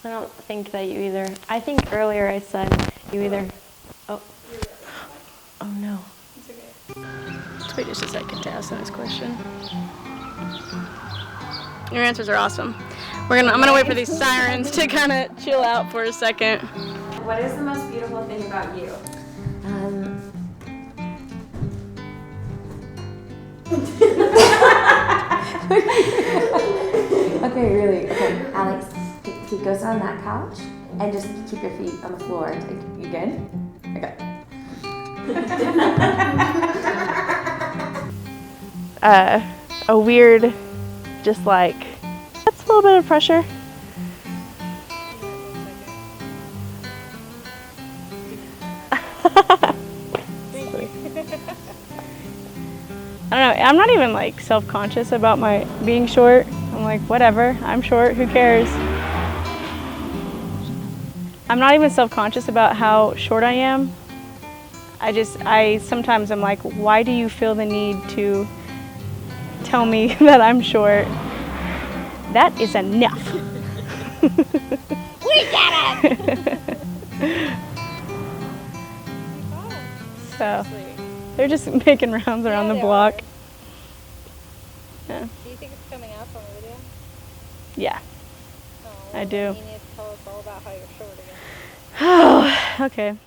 I don't think that you either. I think earlier I said you either. Oh. Oh no. It's okay. Let's wait just a second to ask the next question. Your answers are awesome. I'm gonna wait for these sirens to kind of chill out for a second. What is the most beautiful thing about you? Okay, really. Okay, Alex, he goes on that couch and just keep your feet on the floor. You good? Okay. A weird, just like, that's a little bit of pressure. I don't know, I'm not even like self-conscious about my being short. I'm like, whatever, I'm short, who cares? I'm not even self-conscious about how short I am. Sometimes I'm like, why do you feel the need to tell me that I'm short? That is enough. We get it! So, they're just making rounds around the block. Yeah. Do you think it's coming out on the video? Yeah, Oh, I do. You need to tell us all about how you're short again. Oh, okay.